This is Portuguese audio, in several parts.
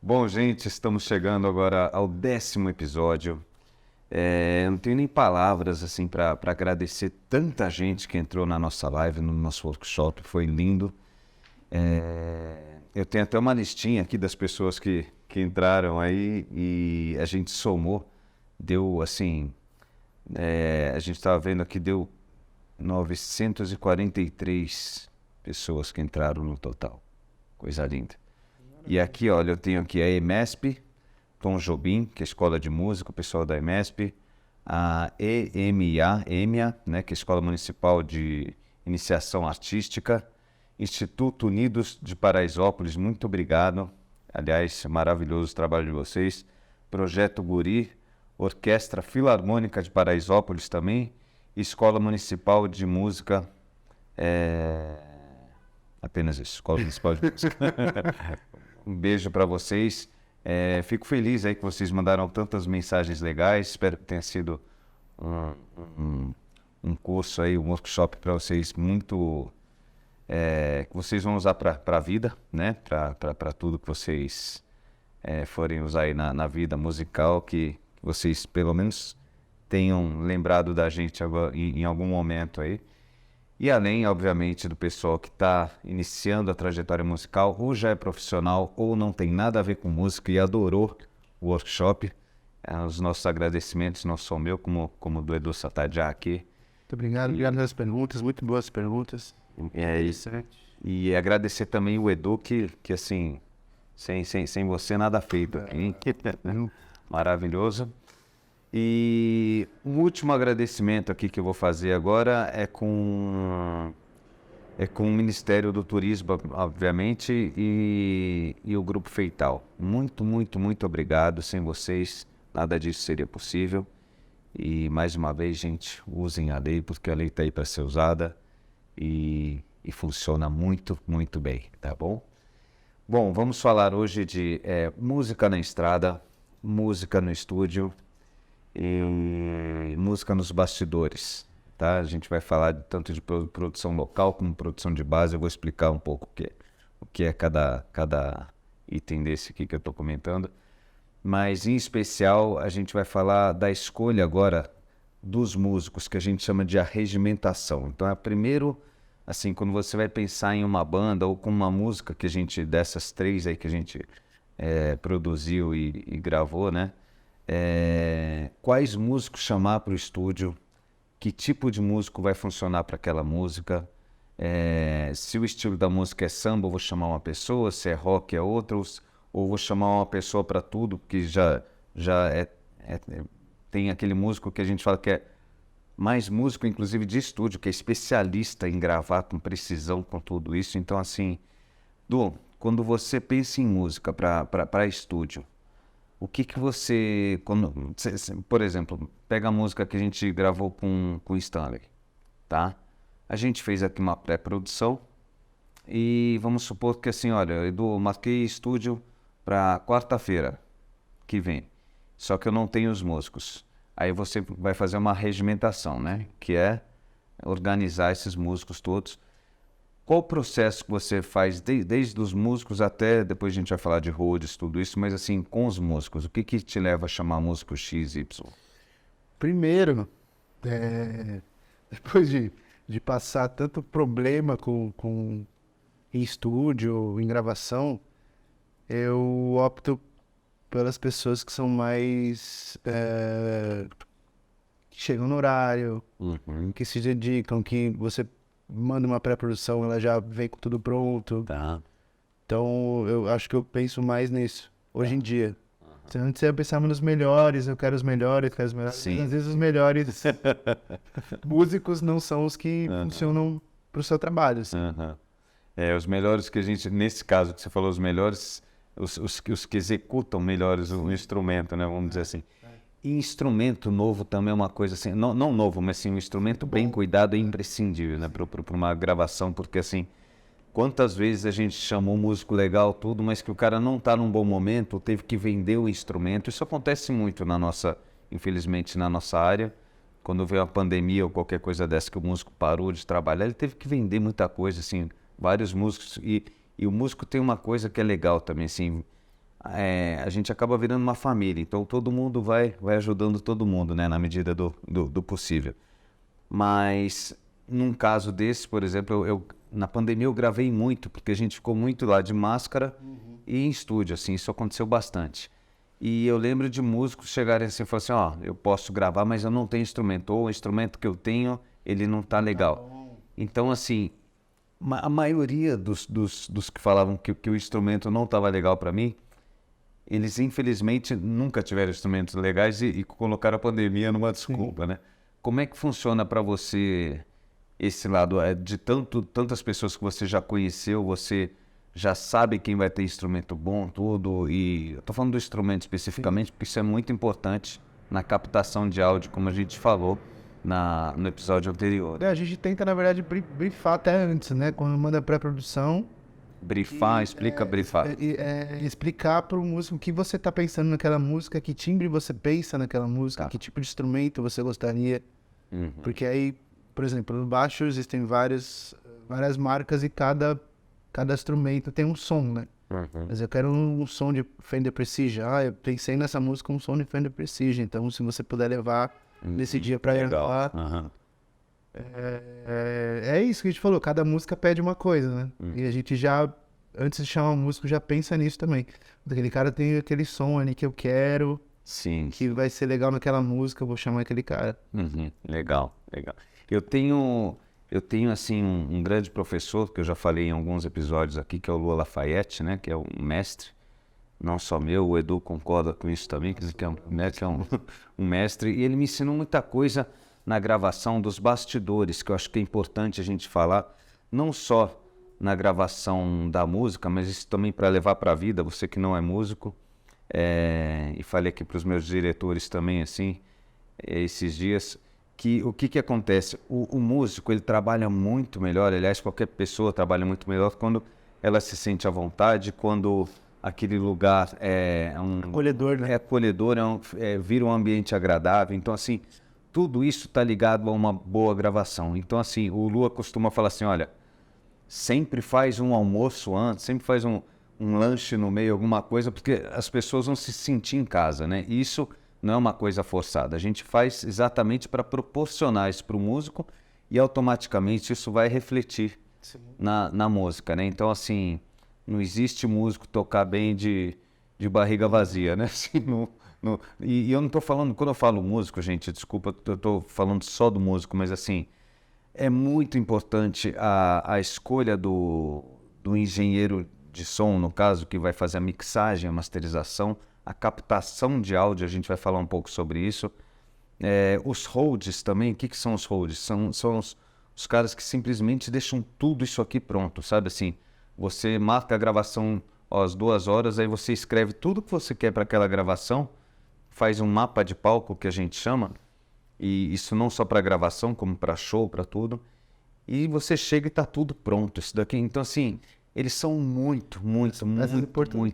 Bom, gente, estamos chegando agora ao 10º episódio. Eu não tenho nem palavras assim para agradecer tanta gente que entrou na nossa live, no nosso workshop, foi lindo. Eu tenho até uma listinha aqui das pessoas que entraram aí e a gente somou, deu assim, a gente estava vendo aqui, deu 943 pessoas que entraram no total, coisa linda. E aqui, olha, eu tenho aqui a EMESP, Tom Jobim, que é a Escola de Música, o pessoal da EMESP, a EMA, né, que é a Escola Municipal de Iniciação Artística, Instituto Unidos de Paraisópolis, muito obrigado. Aliás, maravilhoso o trabalho de vocês. Projeto Guri, Orquestra Filarmônica de Paraisópolis também, Escola Municipal de Música, apenas isso, Escola Municipal de Música. Um beijo para vocês. Fico feliz aí que vocês mandaram tantas mensagens legais. Espero que tenha sido um curso aí, um workshop para vocês muito que vocês vão usar para a vida, né? Para tudo que vocês forem usar aí na vida musical, que vocês pelo menos tenham lembrado da gente agora, em algum momento aí. E além, obviamente, do pessoal que está iniciando a trajetória musical, ou já é profissional, ou não tem nada a ver com música e adorou o workshop. Os nossos agradecimentos, não só meu, como do Edu Satadjá aqui. Muito obrigado pelas perguntas, muito boas perguntas. É isso. E agradecer também o Edu, que assim, sem você nada feito aqui, hein? Maravilhoso. E um último agradecimento aqui que eu vou fazer agora é com o Ministério do Turismo, obviamente, e o Grupo Feital. Muito, muito, muito obrigado. Sem vocês, nada disso seria possível. E mais uma vez, gente, usem a lei, porque a lei está aí para ser usada e funciona muito, muito bem, tá bom? Bom, vamos falar hoje de música na estrada, música no estúdio e música nos bastidores, tá? A gente vai falar tanto de produção local como produção de base. Eu vou explicar um pouco o que é cada item desse aqui que eu estou comentando, mas em especial a gente vai falar da escolha agora dos músicos, que a gente chama de arregimentação. Então primeiro, assim, quando você vai pensar em uma banda ou com uma música que a gente, dessas três aí que a gente produziu e gravou, né? Quais músicos chamar para o estúdio, que tipo de músico vai funcionar para aquela música, se o estilo da música é samba, eu vou chamar uma pessoa, se é rock é outra, ou vou chamar uma pessoa para tudo, porque tem aquele músico que a gente fala que é mais músico, inclusive de estúdio, que é especialista em gravar com precisão, com tudo isso. Então, assim, quando você pensa em música para estúdio, o que você, por exemplo, pega a música que a gente gravou com o Stanley, tá? A gente fez aqui uma pré-produção e vamos supor que assim, olha, Edu, marquei estúdio para quarta-feira que vem, só que eu não tenho os músicos. Aí você vai fazer uma regimentação, né? Que é organizar esses músicos todos. Qual o processo que você faz desde os músicos até, depois a gente vai falar de roads, tudo isso, mas assim, com os músicos, o que te leva a chamar músico X, Y? Primeiro, depois de passar tanto problema em estúdio, em gravação, eu opto pelas pessoas que são mais que chegam no horário, que se dedicam, que você manda uma pré-produção, ela já vem com tudo pronto. Tá. Então, eu acho que eu penso mais nisso, hoje em dia. Antes eu pensava nos melhores, eu quero os melhores, eu quero os melhores. Sim. Às vezes os melhores músicos não são os que funcionam para o seu trabalho. Assim. Os melhores que a gente, nesse caso que você falou, os melhores, os que executam melhores o instrumento, né? Vamos dizer assim. E instrumento novo também é uma coisa assim, não novo, mas assim, um instrumento bem cuidado é imprescindível, né, para uma gravação, porque assim, quantas vezes a gente chamou um músico legal, tudo, mas que o cara não está num bom momento, teve que vender o instrumento. Isso acontece muito infelizmente, na nossa área. Quando veio a pandemia ou qualquer coisa dessa, que o músico parou de trabalhar, ele teve que vender muita coisa, assim, vários músicos. E o músico tem uma coisa que é legal também, assim, a gente acaba virando uma família. Então todo mundo vai ajudando todo mundo, né? Na medida do possível. Mas num caso desse, por exemplo, na pandemia eu gravei muito, porque a gente ficou muito lá de máscara e em estúdio, assim, isso aconteceu bastante. E eu lembro de músicos chegarem assim e falarem assim, ó, eu posso gravar, mas eu não tenho instrumento, ou o instrumento que eu tenho, ele não tá legal. Então, assim, a maioria dos que falavam que o instrumento não estava legal para mim, eles infelizmente nunca tiveram instrumentos legais e colocaram a pandemia numa desculpa, né? Como é que funciona para você esse lado? De tantas pessoas que você já conheceu, você já sabe quem vai ter instrumento bom, tudo, e eu tô falando do instrumento especificamente, porque isso é muito importante na captação de áudio, como a gente falou no episódio anterior. A gente tenta, na verdade, brifar até antes, né? Quando manda a pré-produção. Brifar, explica brifar. Explicar para o músico o que você está pensando naquela música, que timbre você pensa naquela música, que tipo de instrumento você gostaria. Porque aí, por exemplo, no baixo existem várias marcas e cada instrumento tem um som, né? Mas eu quero um som de Fender Precision. Eu pensei nessa música um som de Fender Precision. Então, se você puder levar nesse dia para gravar... É isso que a gente falou, cada música pede uma coisa, né? E a gente já, antes de chamar um músico, já pensa nisso também. Aquele cara tem aquele som ali que eu quero, Sim. que vai ser legal naquela música, eu vou chamar aquele cara. Legal. Eu tenho assim, um grande professor, que eu já falei em alguns episódios aqui, que é o Lua Lafayette, né? Que é um mestre, não só meu, o Edu concorda com isso também, que é um mestre, e ele me ensinou muita coisa na gravação dos bastidores, que eu acho que é importante a gente falar, não só na gravação da música, mas isso também para levar para a vida, você que não é músico, e falei aqui para os meus diretores também, assim, esses dias, que o que acontece? O músico, ele trabalha muito melhor, aliás, qualquer pessoa trabalha muito melhor quando ela se sente à vontade, quando aquele lugar é Acolhedor, né? É acolhedor, vira um ambiente agradável, então assim... Tudo isso está ligado a uma boa gravação. Então, assim, o Lua costuma falar assim, olha, sempre faz um almoço antes, sempre faz um lanche no meio, alguma coisa, porque as pessoas vão se sentir em casa, né? E isso não é uma coisa forçada. A gente faz exatamente para proporcionar isso para o músico e automaticamente isso vai refletir na música, né? Então, assim, não existe músico tocar bem de barriga vazia, né? Assim, e eu não estou falando, quando eu falo músico, gente, desculpa, eu estou falando só do músico, mas assim, é muito importante a escolha do engenheiro de som, no caso, que vai fazer a mixagem, a masterização, a captação de áudio, a gente vai falar um pouco sobre isso. Os holds também, o que são os holds? São os caras que simplesmente deixam tudo isso aqui pronto, sabe assim? Você marca a gravação às 2 horas, aí você escreve tudo que você quer para aquela gravação, faz um mapa de palco, que a gente chama, e isso não só para gravação, como para show, para tudo, e você chega e está tudo pronto, isso daqui. Então, assim, eles são muito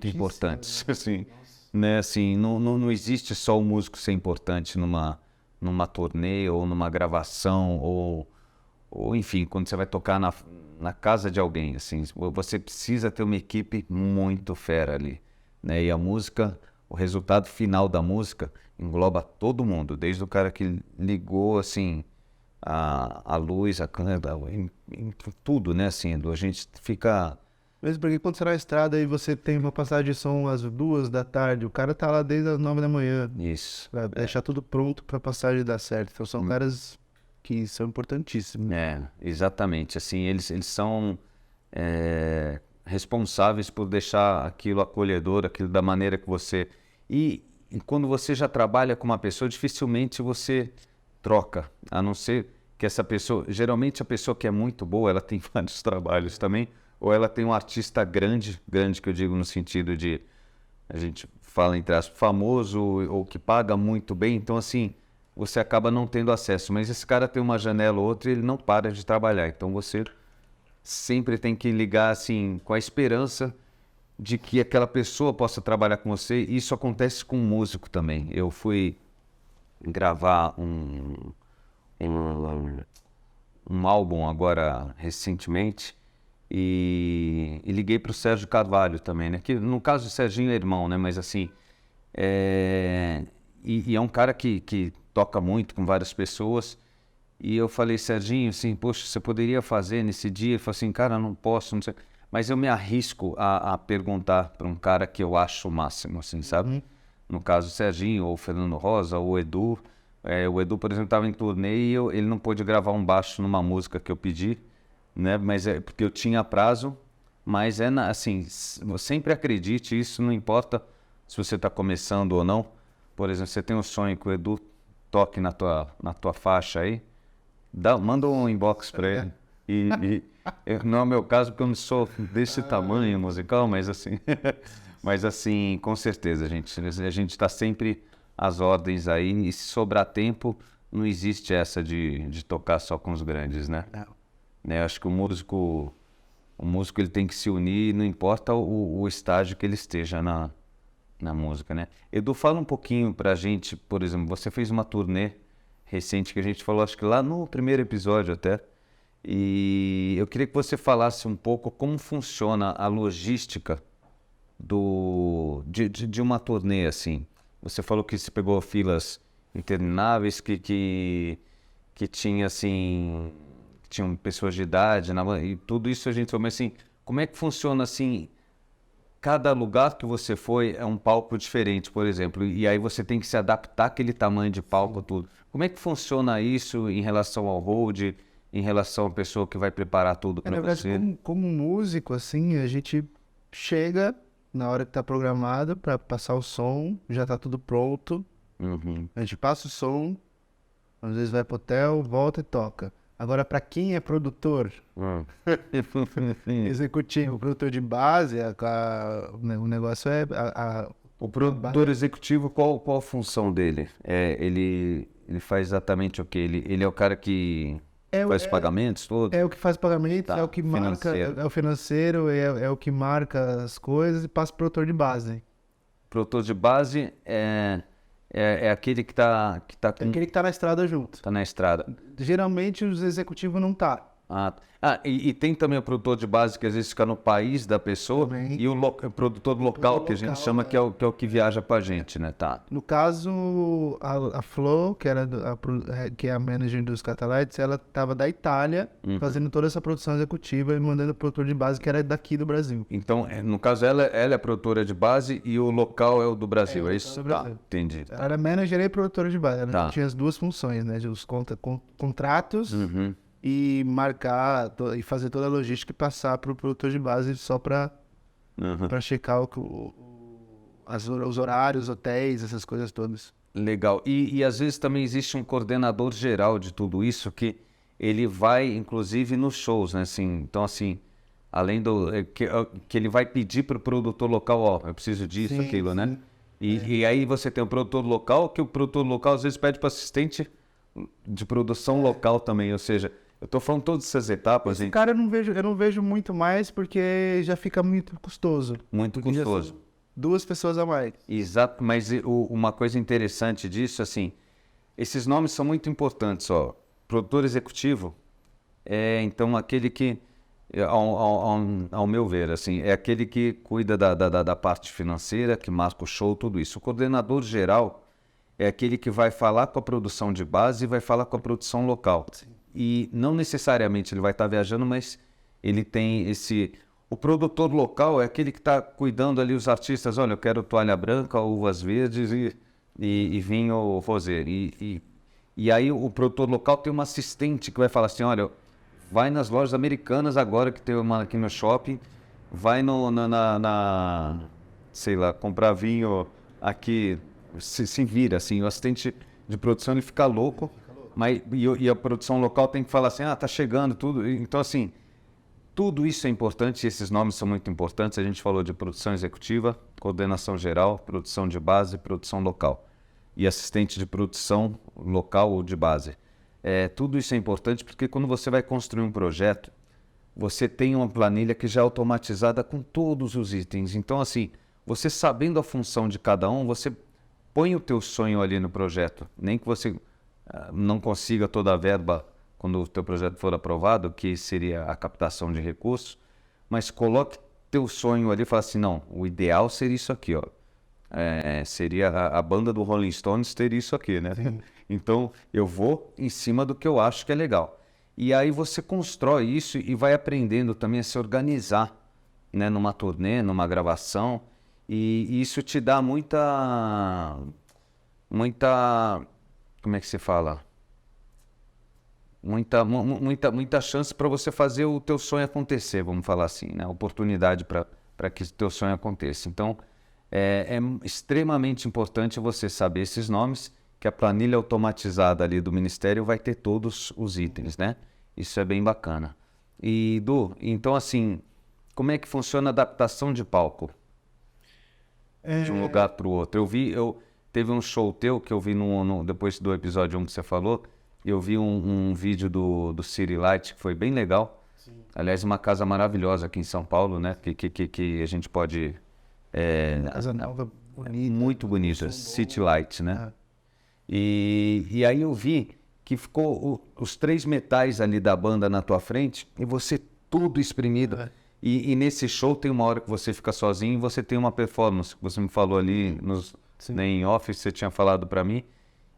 importantes, assim, né? Assim, não existe só o músico ser importante numa turnê, ou numa gravação, ou enfim, quando você vai tocar na casa de alguém, assim, você precisa ter uma equipe muito fera ali, né? E a música... O resultado final da música engloba todo mundo, desde o cara que ligou, assim, a luz, a câmera, tudo, né, assim, a gente fica... Mesmo porque quando você tá na estrada e você tem uma passagem de som às 2 da tarde, o cara tá lá desde as 9 da manhã. Isso. Pra deixar tudo pronto pra passagem dar certo. Então são caras que são importantíssimos. Exatamente, assim, eles são... responsáveis por deixar aquilo acolhedor, aquilo da maneira que você... E quando você já trabalha com uma pessoa, dificilmente você troca, a não ser que essa pessoa... Geralmente a pessoa que é muito boa, ela tem vários trabalhos também, ou ela tem um artista grande que eu digo no sentido de... A gente fala entre aspas, famoso, ou que paga muito bem, então assim, você acaba não tendo acesso. Mas esse cara tem uma janela ou outra e ele não para de trabalhar, então você... sempre tem que ligar assim com a esperança de que aquela pessoa possa trabalhar com você. E isso acontece com músico também. Eu fui gravar um álbum agora recentemente E liguei para o Sérgio Carvalho também, né? Que no caso o Serginho é irmão, né? Mas assim, e é um cara que toca muito com várias pessoas. E eu falei, Serginho, assim, poxa, você poderia fazer nesse dia? Ele falou assim, cara, não posso, não sei. Mas eu me arrisco a perguntar para um cara que eu acho o máximo, assim, sabe? No caso, o Serginho, ou o Fernando Rosa, ou o Edu. O Edu, por exemplo, estava em turnê e ele não pôde gravar um baixo numa música que eu pedi, né? Mas é porque eu tinha prazo. Mas assim, sempre acredite, isso não importa se você está começando ou não. Por exemplo, você tem um sonho que o Edu toque na tua faixa aí, manda um inbox para ele. Não é o meu caso, porque eu não sou desse tamanho musical, mas assim, mas assim, com certeza, a gente está sempre às ordens aí, e se sobrar tempo, não existe essa de tocar só com os grandes, né? Não. Né? Acho que o músico ele tem que se unir, não importa o estágio que ele esteja na música, né? Edu, fala um pouquinho pra gente, por exemplo, você fez uma turnê recente que a gente falou, acho que lá no primeiro episódio até, e eu queria que você falasse um pouco como funciona a logística de uma turnê assim. Você falou que se pegou filas intermináveis, que tinha assim, tinham pessoas de idade, e tudo isso a gente falou, mas assim, como é que funciona assim? Cada lugar que você foi é um palco diferente, por exemplo, e aí você tem que se adaptar àquele tamanho de palco, tudo. Como é que funciona isso em relação ao hold, em relação à pessoa que vai preparar tudo para Na verdade, você? como músico, assim, a gente chega na hora que tá programado para passar o som, já tá tudo pronto. Uhum. A gente passa o som, às vezes vai pro hotel, volta e toca. Agora, para quem é produtor, executivo, produtor de base, o negócio é O produtor executivo, qual a função dele? Ele faz exatamente o quê? Ele é o cara que é, faz os é, pagamentos todos? é o que faz pagamentos, Tá, é o que marca, financeiro. é o financeiro, é o que marca as coisas e passa pro produtor de base. Produtor de base é aquele que tá É aquele que tá na estrada junto. tá na estrada. Geralmente os executivos não tá. E tem também o produtor de base que às vezes fica no país da pessoa Também. e o produtor local que a gente local, chama que é o que viaja com a gente, né? Tá. No caso, a Flo, que era que é a manager dos Catalites, ela estava da Itália, fazendo toda essa produção executiva e mandando o produtor de base que era daqui do Brasil. Então, no caso, ela é a produtora de base e o local é o do Brasil, é isso? do Tá, Brasil. entendi. Ela era manager e produtora de base. Ela Tá. tinha as duas funções, né? Os contratos Uhum. e marcar e fazer toda a logística e passar para o produtor de base só para Uhum. checar os horários, hotéis, essas coisas todas. Legal. E às vezes também existe um coordenador geral de tudo isso que ele vai, inclusive, nos shows, né? Assim, então, assim, além que ele vai pedir para o produtor local, ó, eu preciso disso, Sim, aquilo, né? sim. E aí você tem o produtor local, que o produtor local às vezes pede para assistente de produção local também, ou seja, eu estou falando todas essas etapas, gente, Cara, eu não vejo muito mais porque já fica muito custoso. muito Porque já são custoso. duas pessoas a mais. Exato, mas uma coisa interessante disso, assim, esses nomes são muito importantes, ó. Produtor executivo então, aquele que, ao meu ver, assim, é aquele que cuida da parte financeira, que marca o show, tudo isso. O coordenador geral é aquele que vai falar com a produção de base e vai falar com a produção local. E não necessariamente ele vai estar viajando, mas ele tem esse... O produtor local é aquele que está cuidando ali os artistas. Olha, eu quero toalha branca, uvas verdes e vinho rosé. E aí o produtor local tem uma assistente que vai falar assim, olha, vai nas lojas americanas agora, que tem uma aqui no shopping, vai sei lá, comprar vinho aqui, se vira, assim, o assistente de produção ele fica louco, e a produção local tem que falar assim, tá chegando tudo, então assim, tudo isso é importante, esses nomes são muito importantes, a gente falou de produção executiva, coordenação geral, produção de base, produção local, e assistente de produção local ou de base. Tudo isso é importante porque quando você vai construir um projeto, você tem uma planilha que já é automatizada com todos os itens. Então, assim, você sabendo a função de cada um, você põe o teu sonho ali no projeto. Nem que você não consiga toda a verba quando o teu projeto for aprovado, que seria a captação de recursos, mas coloque teu sonho ali e fala assim, não, o ideal seria isso aqui, ó. Seria a banda do Rolling Stones teria isso aqui, né? Então, eu vou em cima do que eu acho que é legal. E aí você constrói isso e vai aprendendo também a se organizar, né? Numa turnê, numa gravação. E isso te dá muita... Como é que se fala? Muita chance para você fazer o teu sonho acontecer, vamos falar assim, né? Oportunidade para que o teu sonho aconteça. Então, é extremamente importante você saber esses nomes, que a planilha automatizada ali do Ministério vai ter todos os itens, né? Isso é bem bacana. E, Du, então assim, como é que funciona a adaptação de palco de um lugar para o outro? Teve um show teu que eu vi depois do episódio 1 que você falou, eu vi um vídeo do City Light, que foi bem legal. Sim. Aliás, uma casa maravilhosa aqui em São Paulo, né? Que a gente pode... casa nova, bonita. Muito bonita, City Light, né? E aí eu vi que ficou os 3 metais ali da banda na tua frente e você tudo espremido. E nesse show tem uma hora que você fica sozinho e você tem uma performance, que você me falou ali em office, você tinha falado para mim.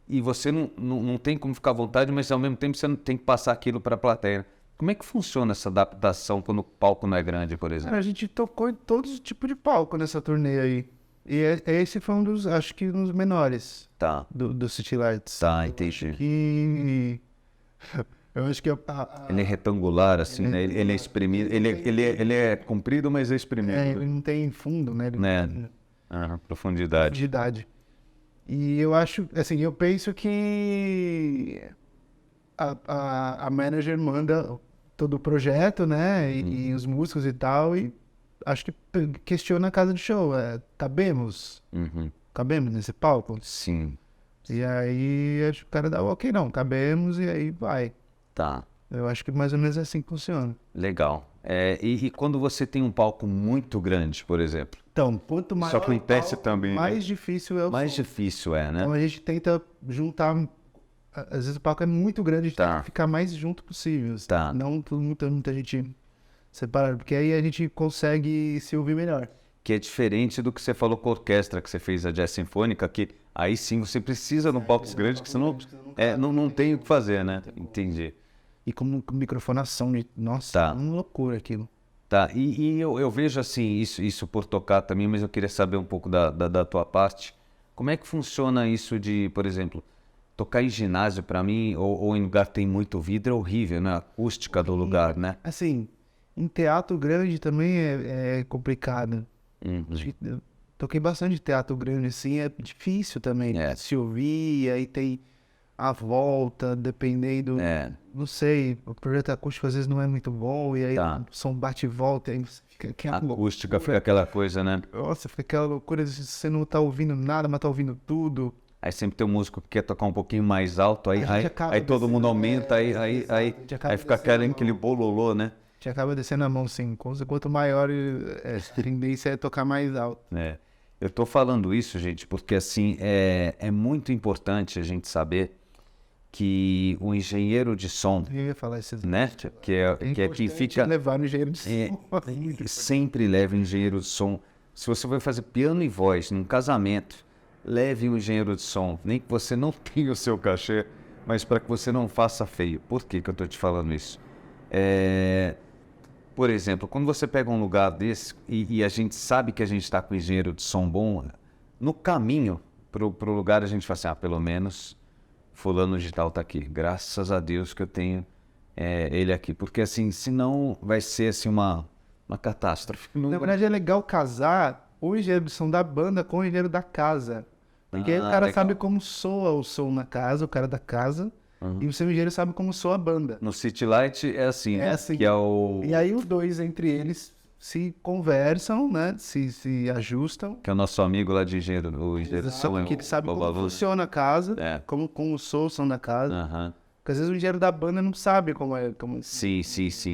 E você não tem como ficar à vontade, mas ao mesmo tempo você não tem que passar aquilo para a plateia. Como é que funciona essa adaptação quando o palco não é grande, por exemplo? A gente tocou em todos os tipos de palco nessa turnê aí. E esse foi acho que um dos menores. Tá. Do City Lights. Tá, entendi. Eu acho que ele é retangular, assim, né? Ele é espremido. Ele é comprido, mas é espremido. Ele não tem fundo, né? Profundidade. Profundidade. E eu acho, assim, eu penso que a manager manda todo o projeto, né? E os músicos e tal, e acho que questiona a casa de show. Cabemos? Cabemos nesse palco? Sim. E aí acho que o cara dá o ok, não, cabemos e aí vai. Tá. Eu acho que mais ou menos é assim que funciona. Legal. E quando você tem um palco muito grande, por exemplo? Então, quanto maior só acontece também, mais difícil é o mais som. Difícil né? Então a gente tenta juntar. Às vezes o palco é muito grande, a gente tem que ficar mais junto possível. Tá. Não muita gente separada, porque aí a gente consegue se ouvir melhor. Que é diferente do que você falou com a orquestra que você fez, a Jazz Sinfônica, que aí sim você precisa num palco grande, que senão não tem o que fazer, né? Entendi. E com microfonação, nossa, é uma loucura aquilo. Tá, e eu vejo assim, isso por tocar também, mas eu queria saber um pouco da tua parte. Como é que funciona isso de, por exemplo, tocar em ginásio para mim, ou em lugar que tem muito vidro, é horrível, né? A acústica do lugar, né? Assim, em teatro grande também é complicado. Eu toquei bastante teatro grande, assim, é difícil também se ouvir, e aí tem a volta, dependendo, não sei, o projeto acústico às vezes não é muito bom, e aí o som bate e volta, e aí fica a acústica fica aquela coisa, né? Nossa, fica aquela loucura, você não tá ouvindo nada, mas tá ouvindo tudo. Aí sempre tem um músico que quer tocar um pouquinho mais alto, aí todo mundo aumenta, aí fica aquele bololô, né? A gente acaba descendo a mão, assim, quanto maior a tendência é tocar mais alto. Eu tô falando isso, gente, porque assim, é muito importante a gente saber que o engenheiro de som, eu ia falar isso, né? Que é quem fica... levar no engenheiro de som. Sempre leve um engenheiro de som. Se você vai fazer piano e voz num casamento, leve um engenheiro de som. Nem que você não tenha o seu cachê, mas para que você não faça feio. Por que eu tô te falando isso? Por exemplo, quando você pega um lugar desse e a gente sabe que a gente está com engenheiro de som bom, no caminho pro lugar a gente fala assim, pelo menos fulano de tal tá aqui. Graças a Deus que eu tenho ele aqui. Porque assim, senão vai ser assim uma catástrofe. Na verdade é legal casar o engenheiro de som da banda com o engenheiro da casa. Porque aí o cara sabe como soa o som na casa, o cara da casa. E o seu engenheiro sabe como soa a banda. No City Light é assim, né? Assim. Que é o... E aí os dois, entre eles, se conversam, né? Se ajustam. Que é o nosso amigo lá de engenheiro, o engenheiro de som. Que ele sabe como funciona a casa, como o som da casa. Porque às vezes o engenheiro da banda não sabe como é. Sim.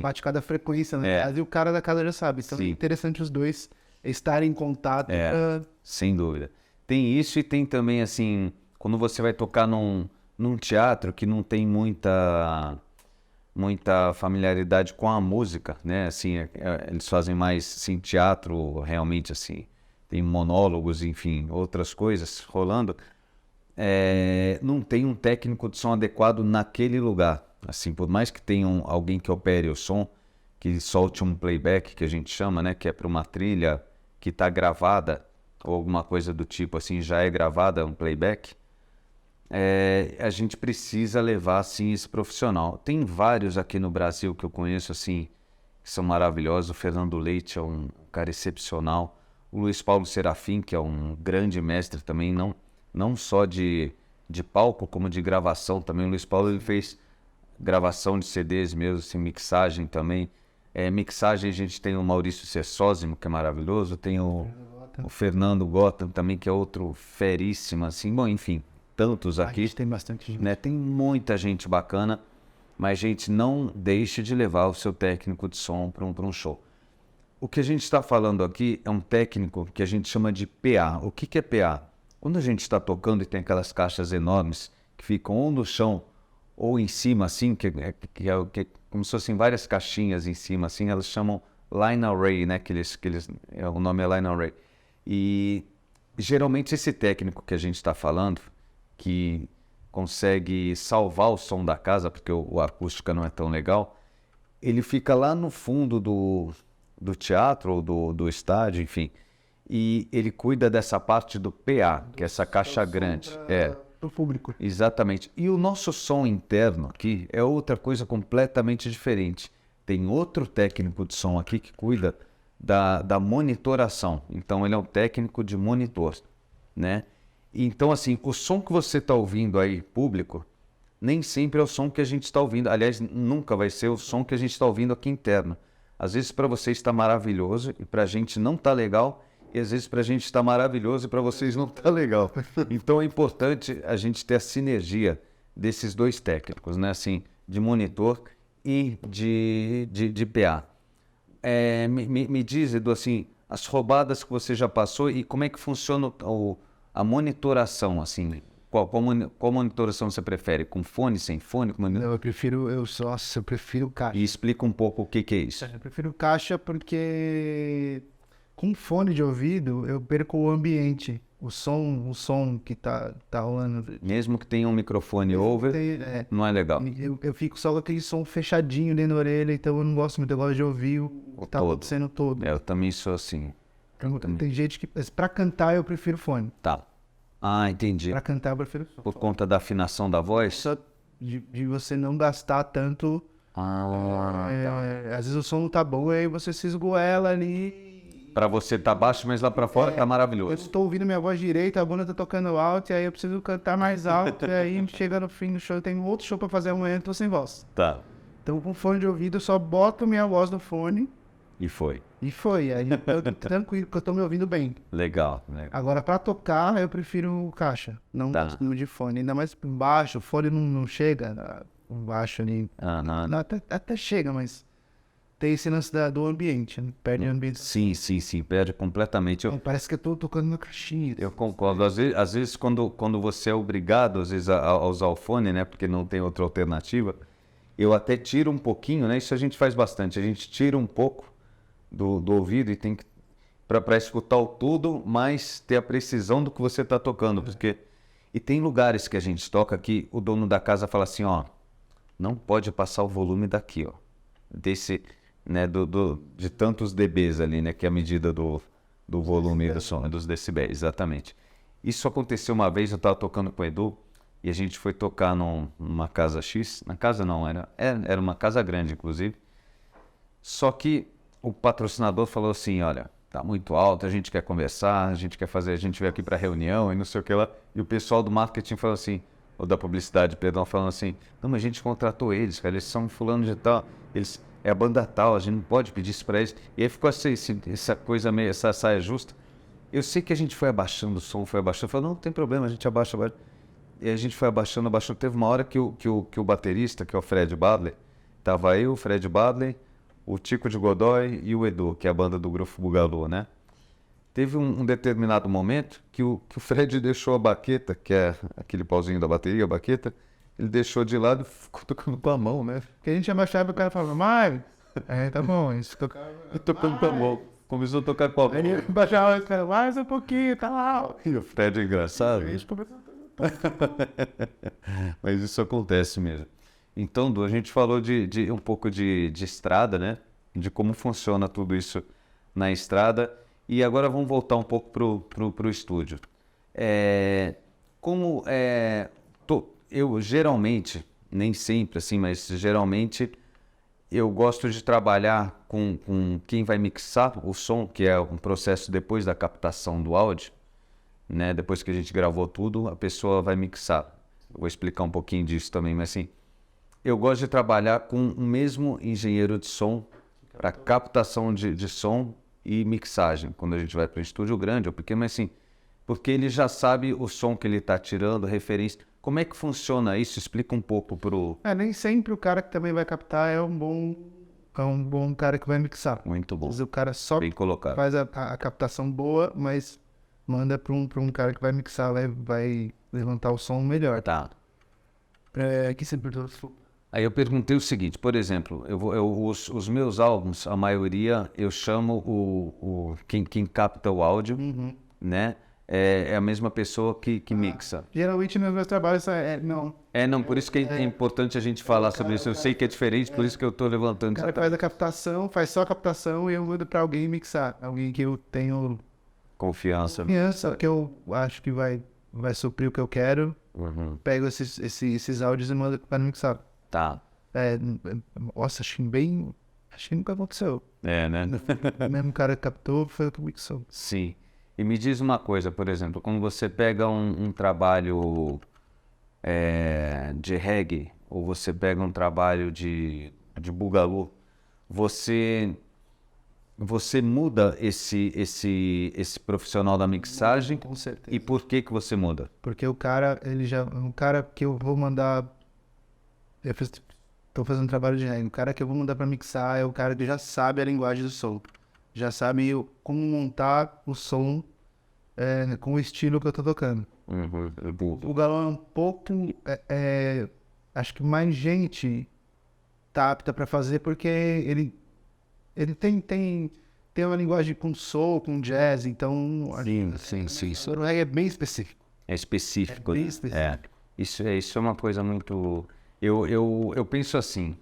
Bate cada frequência na casa e o cara da casa já sabe. Então é interessante os dois estarem em contato. Sem dúvida. Tem isso e tem também, assim, quando você vai tocar num teatro que não tem muita muita familiaridade com a música, né? Assim, eles fazem mais, assim, teatro, realmente, assim, tem monólogos, enfim, outras coisas rolando. Não tem um técnico de som adequado naquele lugar. Assim, por mais que tenha alguém que opere o som, que solte um playback, que a gente chama, né? Que é para uma trilha que está gravada, ou alguma coisa do tipo assim, já é gravada, um playback. A gente precisa levar, assim, esse profissional. Tem vários aqui no Brasil que eu conheço, assim, que são maravilhosos. O Fernando Leite é um cara excepcional. O Luiz Paulo Serafim, que é um grande mestre também, não só de palco, como de gravação também. O Luiz Paulo, ele fez gravação de CDs mesmo, assim, mixagem também. Mixagem a gente tem o Maurício Sessósimo, que é maravilhoso. Tem o Fernando Gotham também, que é outro feríssimo, assim. Bom, enfim, tantos aqui. A gente tem bastante gente. Né? Tem muita gente bacana, mas, gente, não deixe de levar o seu técnico de som para um show. O que a gente está falando aqui é um técnico que a gente chama de PA. O que é PA? Quando a gente está tocando e tem aquelas caixas enormes que ficam ou no chão ou em cima, assim, que é como se fossem várias caixinhas em cima, assim, elas chamam line array, né? O nome é line array. E geralmente esse técnico que a gente está falando, que consegue salvar o som da casa, porque a acústica não é tão legal, ele fica lá no fundo do teatro ou do estádio, enfim, e ele cuida dessa parte do PA, que é essa caixa grande. Para o público. Exatamente. E o nosso som interno aqui é outra coisa completamente diferente. Tem outro técnico de som aqui que cuida da monitoração. Então, ele é um técnico de monitor, né? Então, assim, o som que você está ouvindo aí, público, nem sempre é o som que a gente está ouvindo. Aliás, nunca vai ser o som que a gente está ouvindo aqui interno. Às vezes, para você está maravilhoso e para a gente não está legal. E às vezes para a gente está maravilhoso e para vocês não está legal. Então é importante a gente ter a sinergia desses dois técnicos, né? Assim, de monitor e de PA. Me diz, Edu, assim, as roubadas que você já passou e como é que funciona a monitoração, assim? Qual monitoração você prefere? Com fone, sem fone? Não, eu prefiro caixa. E explica um pouco o que é isso. Eu prefiro caixa porque com fone de ouvido eu perco o ambiente, o som que tá rolando. Mesmo que tenha um microfone over, não é legal. Eu fico só com aquele som fechadinho dentro da orelha, então eu não gosto muito, eu gosto de ouvir o que tá acontecendo todo. Eu também sou assim. Tem gente que, pra cantar eu prefiro fone. Tá. Ah, entendi. Pra cantar eu prefiro fone. Por conta da afinação da voz? Só de você não gastar tanto. Às vezes o som não tá bom, aí você se esgoela ali. Pra você tá baixo, mas lá pra fora tá maravilhoso. Eu estou ouvindo minha voz direita, a banda tá tocando alto, e aí eu preciso cantar mais alto, e aí chega no fim do show, eu tenho outro show pra fazer amanhã, eu tô sem voz. Tá. Então com fone de ouvido eu só boto minha voz no fone. E foi. Aí eu tranquilo, porque eu tô me ouvindo bem. Legal. Agora pra tocar eu prefiro caixa, não de fone. Ainda mais baixo, o fone não chega, baixo ali. Não, até chega, mas tem esse lance do ambiente, né? Perde o ambiente. Sim, perde completamente. Parece que eu tô tocando na caixinha. Eu concordo. Às vezes quando você é obrigado, às vezes, a usar o fone, né? Porque não tem outra alternativa, eu até tiro um pouquinho, né? Isso a gente faz bastante. A gente tira um pouco do ouvido e tem que para escutar o tudo, mas ter a precisão do que você está tocando. E tem lugares que a gente toca que o dono da casa fala assim, ó, não pode passar o volume daqui, ó. Desse... né, de tantos dBs ali, né, que é a medida do volume do som, dos decibéis, exatamente. Isso aconteceu uma vez, eu estava tocando com o Edu, e a gente foi tocar numa casa X, na casa não, era uma casa grande, inclusive, só que o patrocinador falou assim, olha, tá muito alto, a gente quer conversar, a gente veio aqui para reunião e não sei o que lá, e o pessoal do marketing falou assim, ou da publicidade, perdão, falando assim, não, mas a gente contratou eles, cara, eles são fulano de tal, é a banda tal, a gente não pode pedir isso pra eles. E aí ficou assim, essa coisa meio, essa saia justa. Eu sei que a gente foi abaixando o som, falou, não tem problema, a gente abaixa. E a gente foi abaixando. Teve uma hora que o baterista, que é o Fred Badley, tava eu, o Fred Badley, o Tico de Godoy e o Edu, que é a banda do Grupo Bugalô, né? Teve um determinado momento que o Fred deixou a baqueta, que é aquele pauzinho da bateria, a baqueta, ele deixou de lado e ficou tocando com a mão, né? Porque a gente abaixava e o cara falava, Mário. Tá bom, isso tocava. Tocando com a mão. Começou a tocar com a mão. Aí ele baixava e falava, mais um pouquinho, tá lá. E o Fred é engraçado. Aí a gente começou a Mas isso acontece mesmo. Então, Du, a gente falou de um pouco de estrada, né? De como funciona tudo isso na estrada. E agora vamos voltar um pouco pro estúdio. Eu geralmente, nem sempre assim, mas geralmente eu gosto de trabalhar com quem vai mixar o som, que é um processo depois da captação do áudio, né? Depois que a gente gravou tudo, a pessoa vai mixar. Eu vou explicar um pouquinho disso também, mas assim, eu gosto de trabalhar com o mesmo engenheiro de som para captação de som e mixagem, quando a gente vai para o estúdio grande ou pequeno, mas assim, porque ele já sabe o som que ele está tirando, referência. Como é que funciona isso? Explica um pouco pro... nem sempre o cara que também vai captar é um bom cara que vai mixar. Muito bom. Às vezes o cara só Bem colocado. faz a captação boa, mas manda para um cara que vai mixar, vai levantar o som melhor. Tá. Aqui você perguntou. Aí eu perguntei o seguinte, por exemplo, os meus álbuns, a maioria, eu chamo quem capta o áudio, né? É a mesma pessoa que mixa. Geralmente nos meus trabalhos não. Não, por isso que é importante a gente falar sobre isso. Eu sei que é diferente, por isso que eu estou levantando O cara faz a captação, faz só a captação e eu mando para alguém mixar. Alguém que eu tenho confiança, que eu acho que vai suprir o que eu quero. Pego esses áudios e mando para mixar. Tá. Nossa, acho que nunca aconteceu. Né? O mesmo cara que captou foi o que mixou. Sim. E me diz uma coisa, por exemplo, quando você pega um trabalho de reggae, ou você pega um trabalho de bugalú, você muda esse profissional da mixagem? Com certeza. E por que você muda? Porque o cara, um cara que eu vou mandar... Tô fazendo trabalho de reggae. O cara que eu vou mandar pra mixar é o cara que já sabe a linguagem do som. Já sabe como montar o som com o estilo que eu tô tocando. O galão é um pouco... acho que mais gente tá apta pra fazer porque ele tem uma linguagem com soul, com jazz, então... Sim. O reggae é bem específico. É específico. Bem específico. Isso é uma coisa muito... Eu penso assim,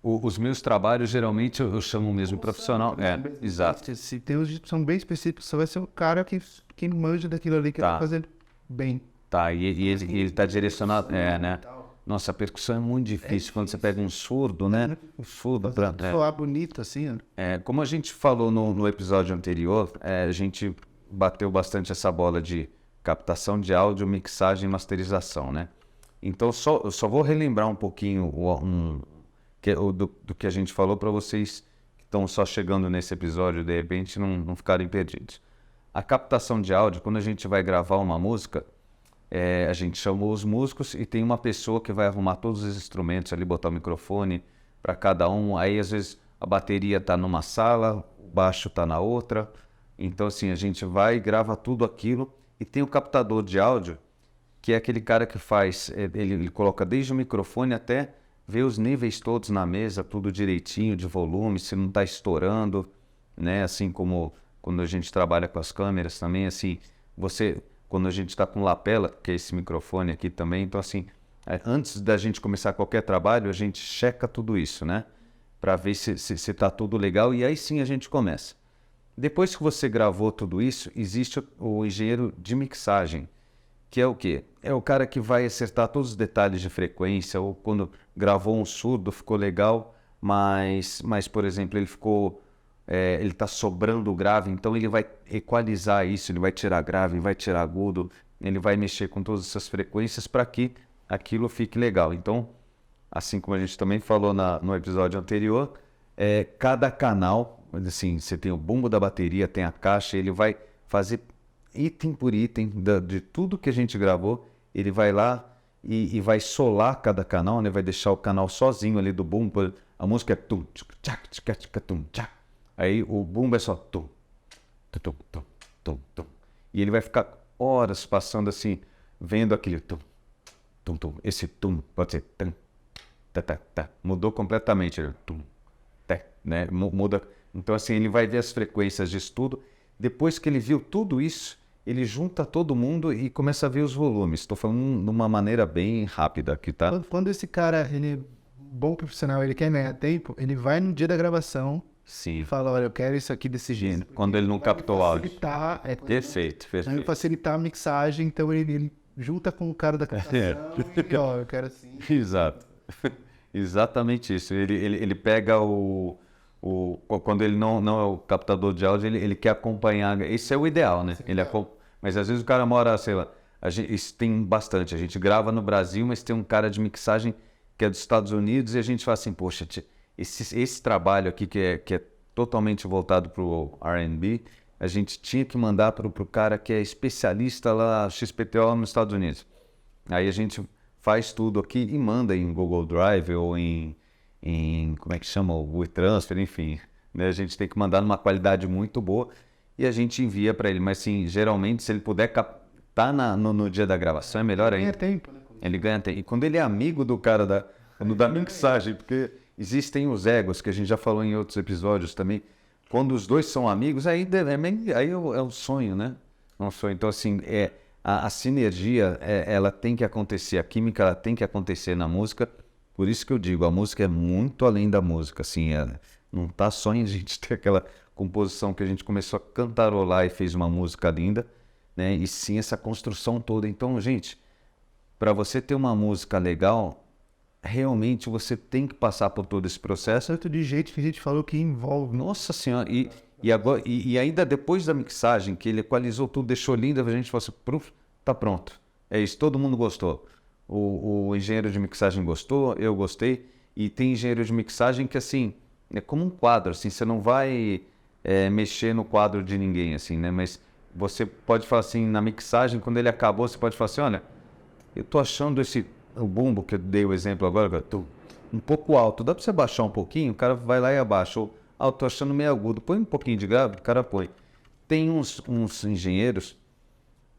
os meus trabalhos geralmente eu chamo mesmo profissional. Exato. Se tem uns que são bem específicos, só vai ser o cara que manja daquilo ali que vai fazer bem. Tá, e ele tá direcionado, né? Nossa, a percussão é muito difícil quando você pega um surdo, né? O surdo soar bonito assim, ó. Como a gente falou no episódio anterior, a gente bateu bastante essa bola de captação de áudio, mixagem e masterização, né? Então, eu só vou relembrar um pouquinho do que a gente falou para vocês que estão só chegando nesse episódio, de repente, não ficarem perdidos. A captação de áudio, quando a gente vai gravar uma música, a gente chama os músicos e tem uma pessoa que vai arrumar todos os instrumentos ali, botar o microfone para cada um. Aí, às vezes, a bateria está numa sala, o baixo está na outra. Então, assim, a gente vai e grava tudo aquilo. E tem o captador de áudio, que é aquele cara que faz, ele coloca desde o microfone até ver os níveis todos na mesa, tudo direitinho, de volume, se não está estourando, né? Assim como quando a gente trabalha com as câmeras também, assim, quando a gente está com lapela, que é esse microfone aqui também, então assim, antes da gente começar qualquer trabalho, a gente checa tudo isso, né? Para ver se está tudo legal e aí sim a gente começa. Depois que você gravou tudo isso, existe o engenheiro de mixagem, que é o quê? É o cara que vai acertar todos os detalhes de frequência, ou quando gravou um surdo, ficou legal, mas por exemplo, ele está sobrando o grave, então ele vai equalizar isso, ele vai tirar grave, vai tirar agudo, ele vai mexer com todas essas frequências para que aquilo fique legal. Então, assim como a gente também falou no episódio anterior, cada canal, assim, você tem o bumbo da bateria, tem a caixa, ele vai fazer item por item de tudo que a gente gravou, ele vai lá e vai solar cada canal, né? Vai deixar o canal sozinho ali do bumbo, a música é tum, tchac, tchac, tchac, tum, tchac. Aí o bumbo é só tum, tum, tum, tum, tum. E ele vai ficar horas passando assim, vendo aquele tum, tum, tum. Esse tum pode ser tum, tá, tá, tá. Mudou completamente. Tum, tá, né? Muda. Então, assim, ele vai ver as frequências de estudo. Depois que ele viu tudo isso, ele junta todo mundo e começa a ver os volumes. Estou falando de uma maneira bem rápida aqui, tá? Quando esse cara, ele é bom profissional, ele quer ganhar tempo, ele vai no dia da gravação Sim. e fala, olha, eu quero isso aqui desse jeito. Quando ele não captou o áudio. Perfeito. Perfeito. Vai facilitar a mixagem, então ele junta com o cara da captação e, ó, eu quero assim. Exato. Exatamente isso. Ele pega quando ele não é o captador de áudio, ele quer acompanhar. Esse é o ideal, né? Mas às vezes o cara mora, sei lá, isso tem bastante. A gente grava no Brasil, mas tem um cara de mixagem que é dos Estados Unidos e a gente fala assim, poxa, esse trabalho aqui que é totalmente voltado para o R&B, a gente tinha que mandar para o cara que é especialista lá, XPTO nos Estados Unidos. Aí a gente faz tudo aqui e manda em Google Drive ou em como é que chama, o WeTransfer, enfim. Né? A gente tem que mandar numa qualidade muito boa e a gente envia para ele. Mas, sim, geralmente, se ele puder captar no dia da gravação, é melhor ainda. Ganha tempo, né? Ele ganha tempo. E quando ele é amigo do cara da mixagem, porque existem os egos, que a gente já falou em outros episódios também. Quando os dois são amigos, aí é um sonho, né? É um sonho. Então, assim, a sinergia, ela tem que acontecer, a química ela tem que acontecer na música. Por isso que eu digo, a música é muito além da música, assim, não tá só em a gente ter aquela composição que a gente começou a cantarolar e fez uma música linda, né? E sim essa construção toda. Então, gente, para você ter uma música legal, realmente você tem que passar por todo esse processo. Tanto de jeito que a gente falou que envolve. Nossa Senhora, e ainda depois da mixagem, que ele equalizou tudo, deixou linda, a gente falou assim, tá pronto. É isso, todo mundo gostou. O engenheiro de mixagem gostou, eu gostei. E tem engenheiro de mixagem que, assim, é como um quadro, assim, você não vai mexer no quadro de ninguém, assim, né? Mas você pode falar assim, na mixagem, quando ele acabou, você pode falar assim, olha, eu tô achando o bumbo, que eu dei o exemplo agora, um pouco alto. Dá para você baixar um pouquinho? O cara vai lá e abaixa. Ou, eu tô achando meio agudo. Põe um pouquinho de grave, o cara põe. Tem uns engenheiros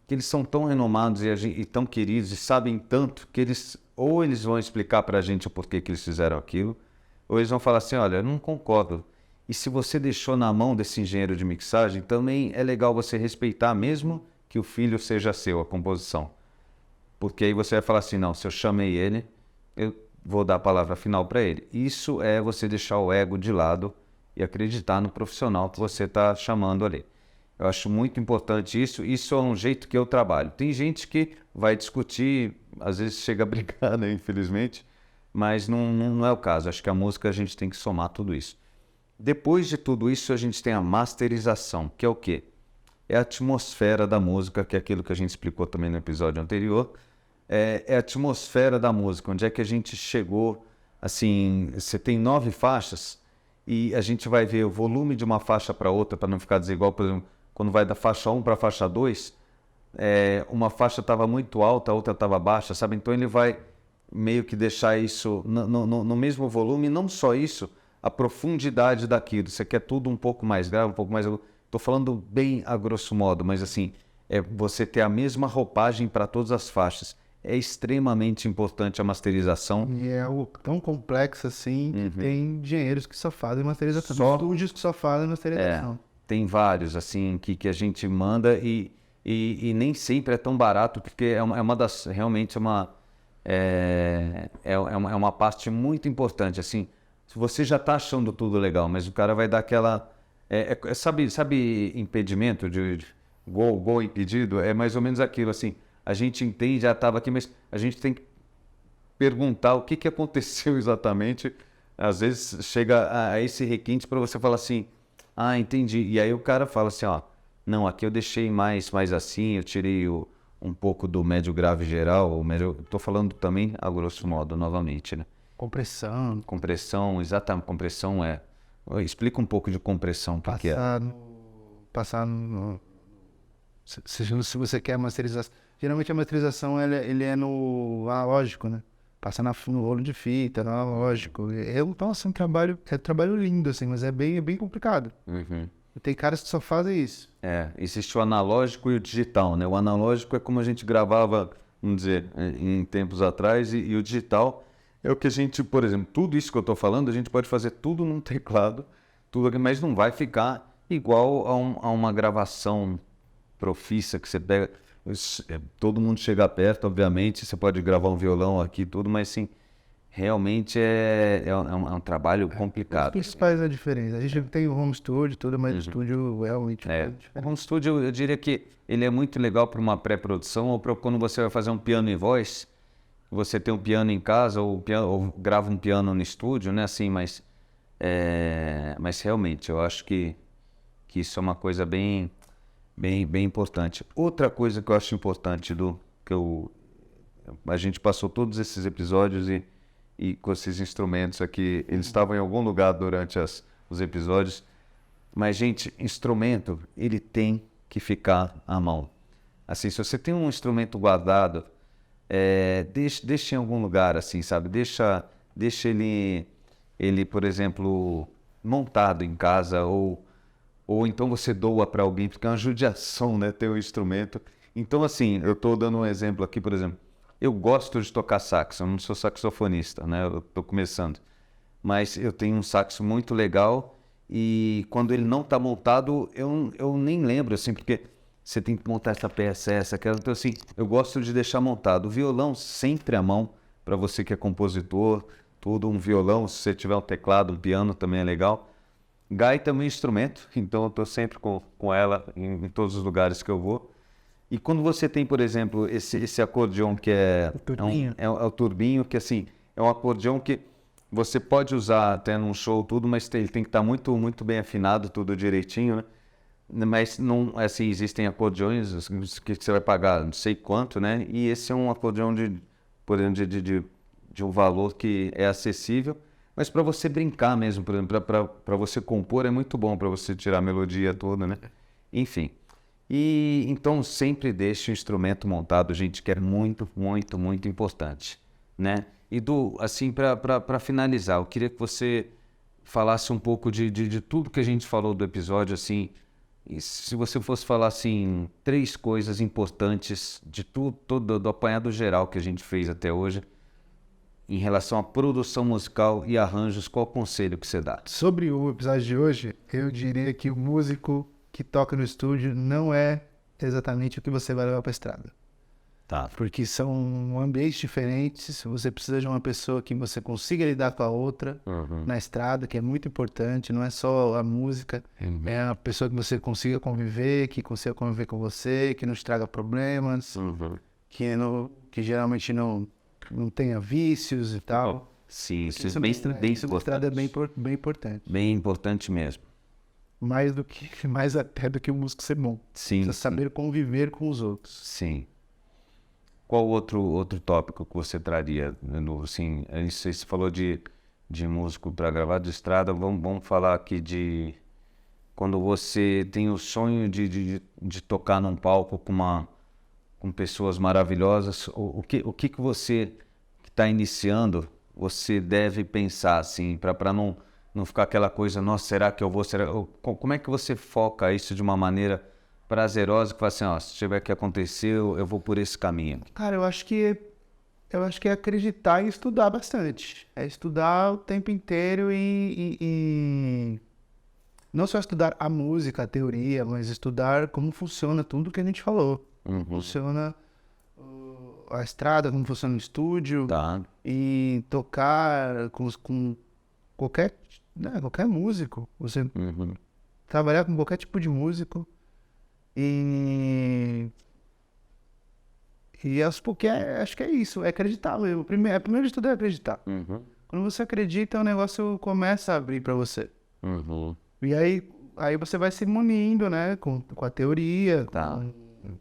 que eles são tão renomados e tão queridos e sabem tanto que eles vão explicar para a gente o porquê que eles fizeram aquilo, ou eles vão falar assim, olha, eu não concordo. E se você deixou na mão desse engenheiro de mixagem, também é legal você respeitar mesmo que o filho seja seu, a composição. Porque aí você vai falar assim, não, se eu chamei ele, eu vou dar a palavra final para ele. Isso é você deixar o ego de lado e acreditar no profissional que você está chamando ali. Eu acho muito importante isso. Isso é um jeito que eu trabalho. Tem gente que vai discutir, às vezes chega a brigar, né, infelizmente, mas não é o caso. Acho que a música a gente tem que somar tudo isso. Depois de tudo isso, a gente tem a masterização, que é o quê? É a atmosfera da música, que é aquilo que a gente explicou também no episódio anterior. É a atmosfera da música, onde é que a gente chegou, assim, você tem 9 faixas e a gente vai ver o volume de uma faixa para outra, para não ficar desigual, por exemplo, quando vai da faixa 1 para a faixa 2, uma faixa estava muito alta, a outra estava baixa, sabe? Então ele vai meio que deixar isso no mesmo volume, não só isso, a profundidade daquilo. Você quer tudo um pouco mais grave, um pouco mais... Estou falando bem a grosso modo, mas assim, você ter a mesma roupagem para todas as faixas. É extremamente importante a masterização. E é algo tão complexo assim, que tem engenheiros que só fazem masterização. Estúdios que só fazem masterização. Tem vários, assim, que a gente manda e nem sempre é tão barato, porque é uma das... Realmente é uma parte muito importante, assim. Se você já está achando tudo legal, mas o cara vai dar aquela... sabe impedimento de gol impedido? É mais ou menos aquilo, assim. A gente entende, já estava aqui, mas a gente tem que perguntar o que aconteceu exatamente. Às vezes chega a esse requinte para você falar assim, ah, entendi. E aí o cara fala assim, ó, não, aqui eu deixei mais assim, eu tirei um pouco do médio grave geral, estou falando também a grosso modo, novamente, né? Compressão, exatamente, compressão explica um pouco de compressão, porque se você quer masterização, geralmente a masterização ele é no analógico, né? Passa no rolo de fita, no analógico. Nossa, é um trabalho lindo, assim, mas é bem complicado. Tem caras que só fazem isso. Existe o analógico e o digital, né? O analógico é como a gente gravava vamos dizer, em tempos atrás, e o digital é o que a gente, por exemplo, tudo isso que eu estou falando, a gente pode fazer tudo num teclado, tudo aqui, mas não vai ficar igual a uma gravação profissa que você pega. Todo mundo chega perto, obviamente, você pode gravar um violão aqui, tudo, mas sim, realmente é um trabalho complicado. Isso faz a diferença. A gente tem o home studio, tudo, mas o estúdio realmente O home studio, eu diria que ele é muito legal para uma pré-produção ou para quando você vai fazer um piano e voz, você tem um piano em casa ou grava um piano no estúdio, né? Assim, mas realmente eu acho que isso é uma coisa bem importante. Outra coisa que eu acho importante a gente passou todos esses episódios e com esses instrumentos aqui, eles estavam em algum lugar durante os episódios, mas, gente, instrumento, ele tem que ficar à mão. Assim, se você tem um instrumento guardado, deixa em algum lugar, assim, sabe? Deixa ele, por exemplo, montado em casa ou então você doa para alguém, porque é uma judiação, né, ter um instrumento. Então, assim, eu estou dando um exemplo aqui, por exemplo, eu gosto de tocar saxo, eu não sou saxofonista, né, eu estou começando, mas eu tenho um saxo muito legal e quando ele não está montado, eu nem lembro, assim, porque você tem que montar essa peça, aquela, então, assim, eu gosto de deixar montado. O violão sempre à mão, para você que é compositor, tudo, um violão, se você tiver um teclado, um piano também é legal. Gaita é um instrumento, então eu estou sempre com ela em todos os lugares que eu vou. E quando você tem, por exemplo, esse acordeão que o turbinho. é o turbinho, que assim, é um acordeão que você pode usar até num show tudo, mas ele tem que estar muito, muito bem afinado, tudo direitinho, né? Mas não, assim, existem acordeões que você vai pagar não sei quanto, né? E esse é um acordeão por exemplo, de um valor que é acessível. Mas para você brincar mesmo, por exemplo, para você compor é muito bom, para você tirar a melodia toda, né? Enfim. E então sempre deixe o instrumento montado, gente, que é muito, muito, muito importante, né? E assim, para finalizar, eu queria que você falasse um pouco de tudo que a gente falou do episódio, assim, e se você fosse falar, assim, 3 coisas importantes de todo do apanhado geral que a gente fez até hoje, em relação à produção musical e arranjos, qual o conselho que você dá? Sobre o episódio de hoje, eu diria que o músico que toca no estúdio não é exatamente o que você vai levar para a estrada. Tá. Porque são ambientes diferentes, você precisa de uma pessoa que você consiga lidar com a outra na estrada, que é muito importante, não é só a música, é a pessoa que você consiga conviver, que consiga conviver com você, que não estraga problemas, que geralmente não tenha vícios e tal. Sim, isso Isso é bem na estrada é bem importante. Bem importante mesmo. Mais até do que o músico ser bom. Sim. Precisa saber conviver com os outros. Sim. Qual outro tópico que você traria? Assim, você falou de músico para gravar de estrada, vamos falar aqui de quando você tem o sonho de tocar num palco com pessoas maravilhosas, o que você que está iniciando, você deve pensar assim, para não ficar aquela coisa, nossa, será que eu vou? Como é que você foca isso de uma maneira prazerosa, que fala assim, ó, se tiver que acontecer, eu vou por esse caminho? Cara, eu acho que é acreditar e estudar bastante. É estudar o tempo inteiro e não só estudar a música, a teoria, mas estudar como funciona tudo que a gente falou. Como funciona a estrada, como funciona o estúdio. Tá. E tocar com qualquer músico. Você trabalhar com qualquer tipo de músico. E acho que é isso, é acreditar mesmo. Primeiro de tudo é acreditar. Quando você acredita, o negócio começa a abrir para você. E aí você vai se munindo, né, com a teoria,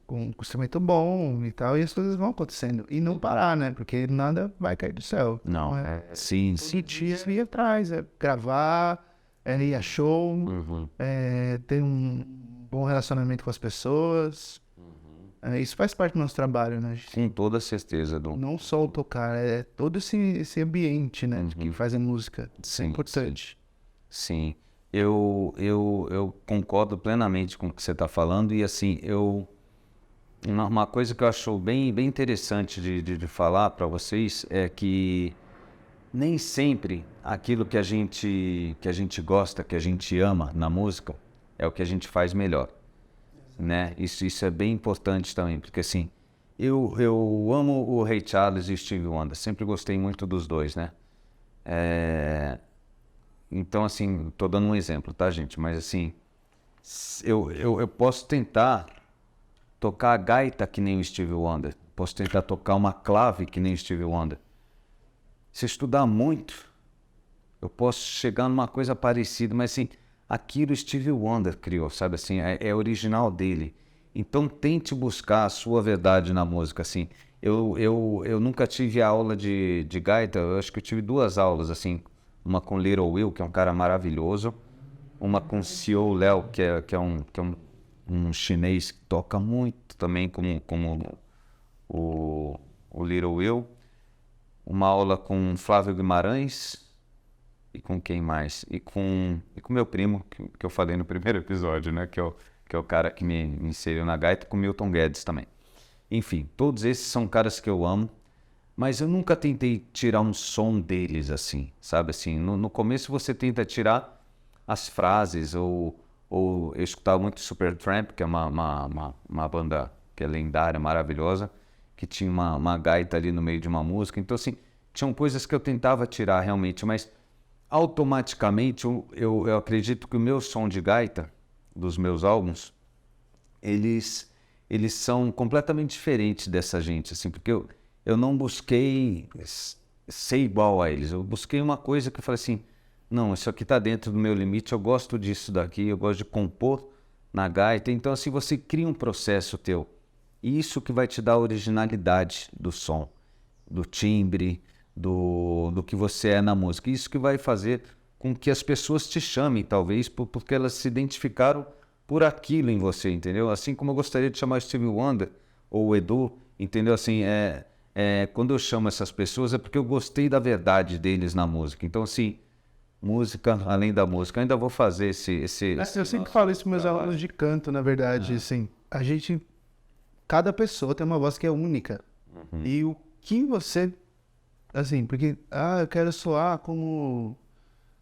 com um instrumento bom e tal, e as coisas vão acontecendo. E não parar, né, porque nada vai cair do céu. Não, Então, sim. sentir ir atrás, gravar, ir a show, ter um bom relacionamento com as pessoas. Isso faz parte do nosso trabalho, né? Com toda certeza, Dom. Não só o tocar, é todo esse ambiente, né? Que faz a música. Isso é importante. Sim. Eu concordo plenamente com o que você está falando e assim, uma coisa que eu acho bem interessante de falar para vocês é que nem sempre aquilo que a gente gosta, que a gente ama na música, é o que a gente faz melhor, né? Isso é bem importante também, porque assim, eu amo o Ray Charles e o Stevie Wonder, sempre gostei muito dos dois, né? Então, assim, tô dando um exemplo, tá, gente? Mas assim, eu posso tentar tocar a gaita que nem o Stevie Wonder, posso tentar tocar uma clave que nem o Stevie Wonder. Se eu estudar muito, eu posso chegar numa coisa parecida, mas assim, aquilo o Stevie Wonder criou, sabe assim, é original dele. Então tente buscar a sua verdade na música, assim. Eu nunca tive aula de gaita, eu acho que eu tive 2 aulas, assim, uma com Little Will, que é um cara maravilhoso, uma com Xiao Léo, que é um chinês que toca muito também, como o Little Will, uma aula com Flávio Guimarães, e com quem mais? E com meu primo, que eu falei no primeiro episódio, né? Que é o cara que me inseriu na gaita, com Milton Guedes também. Enfim, todos esses são caras que eu amo, mas eu nunca tentei tirar um som deles assim, sabe? Assim, no começo você tenta tirar as frases, ou eu escutava muito Supertramp, que é uma banda que é lendária, maravilhosa, que tinha uma gaita ali no meio de uma música. Então, assim, tinham coisas que eu tentava tirar realmente, mas automaticamente eu acredito que o meu som de gaita, dos meus álbuns, eles são completamente diferentes dessa gente, assim, porque eu não busquei ser igual a eles, eu busquei uma coisa que eu falei assim, não, isso aqui está dentro do meu limite, eu gosto disso daqui, eu gosto de compor na gaita, então assim você cria um processo teu, e isso que vai te dar a originalidade do som, do timbre, do que você é na música. Isso que vai fazer com que as pessoas te chamem, talvez, porque elas se identificaram por aquilo em você, entendeu? Assim como eu gostaria de chamar Stevie Wonder ou o Edu, entendeu? Assim, quando eu chamo essas pessoas é porque eu gostei da verdade deles na música. Então, assim, música, além da música, eu ainda vou fazer Eu sempre falo isso para meus alunos de canto, na verdade, assim, cada pessoa tem uma voz que é única. E o que você, assim, porque, eu quero soar como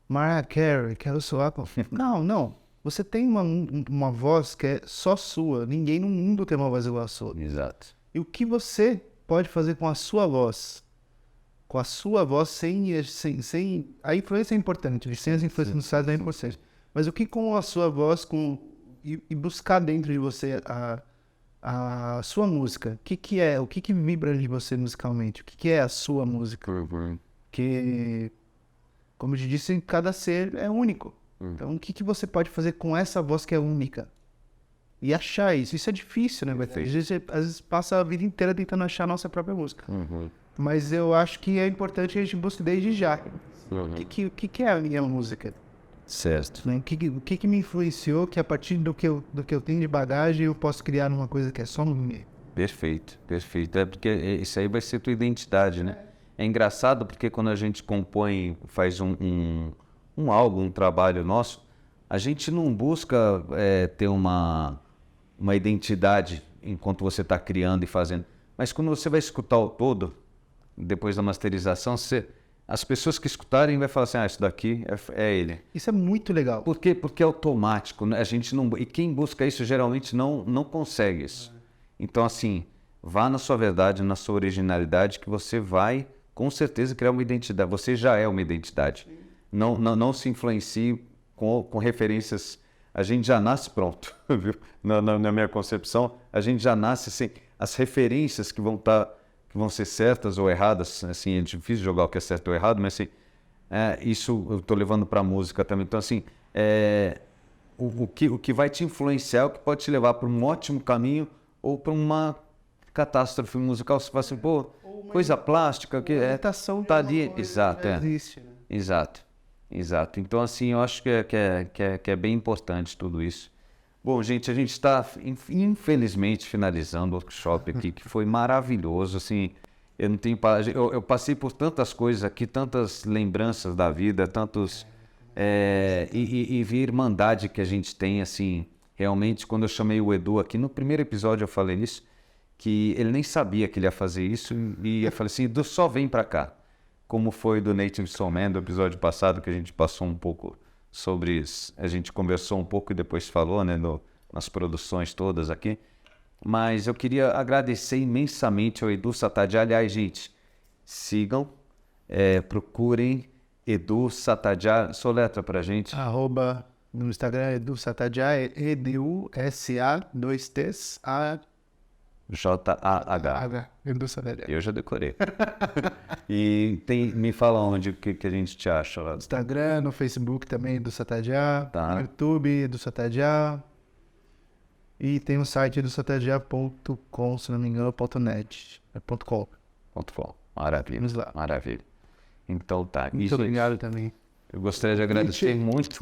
Mariah Carey, quero soar como... Não, você tem uma voz que é só sua, ninguém no mundo tem uma voz igual a sua. Exato. E o que você pode fazer com a sua voz? Com a sua voz, sem... A influência é importante, sem as influências necessárias é importante. Mas o que com a sua voz, e buscar dentro de você a sua música, o que vibra de você musicalmente? O que é a sua música? Que, como eu te disse, cada ser é único. Então, o que você pode fazer com essa voz que é única? E achar isso. Isso é difícil, né? Às vezes passa a vida inteira tentando achar a nossa própria música. Mas eu acho que é importante que a gente busque desde já. O que é a minha música? Certo. Né? O que me influenciou, que a partir do que eu tenho de bagagem eu posso criar uma coisa que é só minha. Perfeito. É porque isso aí vai ser tua identidade, né? É engraçado porque quando a gente compõe, faz um álbum, um trabalho nosso, a gente não busca ter uma identidade enquanto você está criando e fazendo. Mas quando você vai escutar o todo, depois da masterização, as pessoas que escutarem vai falar assim, isso daqui é ele. Isso é muito legal. Por quê? Porque é automático, né? A gente não, e quem busca isso geralmente não consegue isso. Então, assim, vá na sua verdade, na sua originalidade, que você vai, com certeza, criar uma identidade. Você já é uma identidade. Não se influencie com referências. A gente já nasce pronto, viu? Na minha concepção, a gente já nasce assim, as referências que vão ser certas ou erradas, assim, é difícil jogar o que é certo ou errado, mas assim, isso eu estou levando para a música também. Então, assim, o que vai te influenciar, o que pode te levar para um ótimo caminho ou para uma catástrofe musical. Você fala assim, pô, coisa plástica, que tá ali. Exato, existe, né? Exato. Então, assim, eu acho que é bem importante tudo isso. Bom, gente, a gente está, infelizmente, finalizando o workshop aqui, que foi maravilhoso, assim, eu não tenho... Eu passei por tantas coisas aqui, tantas lembranças da vida, e vi a irmandade que a gente tem, assim, realmente, quando eu chamei o Edu aqui, no primeiro episódio eu falei isso, que ele nem sabia que ele ia fazer isso, e eu falei assim, Edu, só vem pra cá. Como foi do Native Soul Man, do episódio passado, que a gente passou um pouco sobre isso. A gente conversou um pouco e depois falou, né, nas produções todas aqui. Mas eu queria agradecer imensamente ao Edu Satadia. Aliás, gente, sigam, procurem Edu Satadia. Soletra pra gente. No Instagram, Edu Satadia, EDUSA, 2 T's, J-A-H. Edu Satadia. Eu já decorei. E me fala onde que a gente te acha lá. No Instagram, no Facebook também, Edu Satadia. Tá. No YouTube, Edu Satadia. E tem o site edusatadia.com, se não me engano, .net. .com. Maravilha. Vamos lá. Maravilha. Então tá. Muito obrigado também. Eu gostaria de agradecer muito.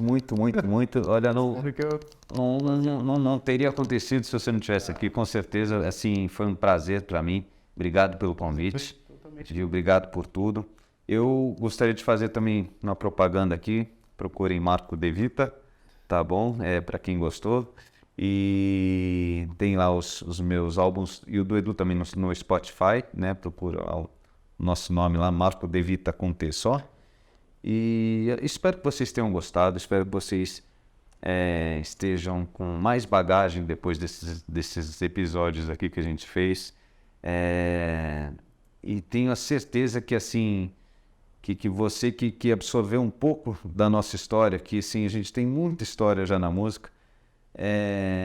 Olha, não teria acontecido se você não estivesse aqui, com certeza. Assim, foi um prazer para mim. Obrigado pelo convite. Viu? Obrigado por tudo. Eu gostaria de fazer também uma propaganda aqui. Procurem Marco De Vita, tá bom? Para quem gostou. E tem lá os meus álbuns, e o do Edu também no Spotify, né? Procura o nosso nome lá, Marco De Vita com T só. E espero que vocês tenham gostado, espero que vocês estejam com mais bagagem depois desses episódios aqui que a gente fez. E tenho a certeza que assim, que você que absorveu um pouco da nossa história, que assim, a gente tem muita história já na música,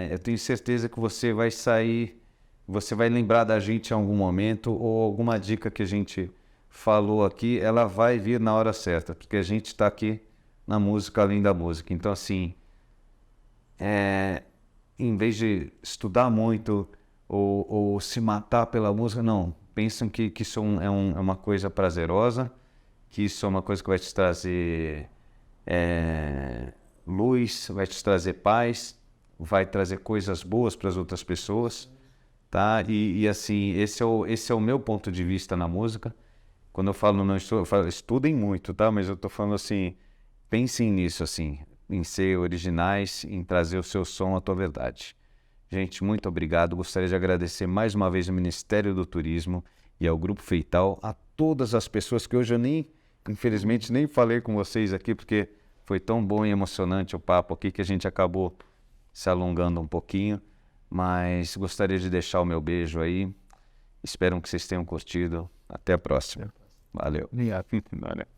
eu tenho certeza que você vai sair, você vai lembrar da gente em algum momento, ou alguma dica que a gente falou aqui, ela vai vir na hora certa, porque a gente está aqui na música, além da música. Então, assim, em vez de estudar muito ou se matar pela música, não, pensam que isso é uma coisa prazerosa, que isso é uma coisa que vai te trazer luz, vai te trazer paz, vai trazer coisas boas para as outras pessoas, tá? E assim, esse é o meu ponto de vista na música. Quando eu falo não estudo, eu falo estudem muito, tá? Mas eu tô falando assim, pensem nisso, assim, em ser originais, em trazer o seu som, a tua verdade. Gente, muito obrigado. Gostaria de agradecer mais uma vez ao Ministério do Turismo e ao Grupo Feital, a todas as pessoas que hoje eu infelizmente, nem falei com vocês aqui, porque foi tão bom e emocionante o papo aqui que a gente acabou se alongando um pouquinho, mas gostaria de deixar o meu beijo aí. Espero que vocês tenham curtido. Até a próxima. Valeu. Obrigado. Valeu.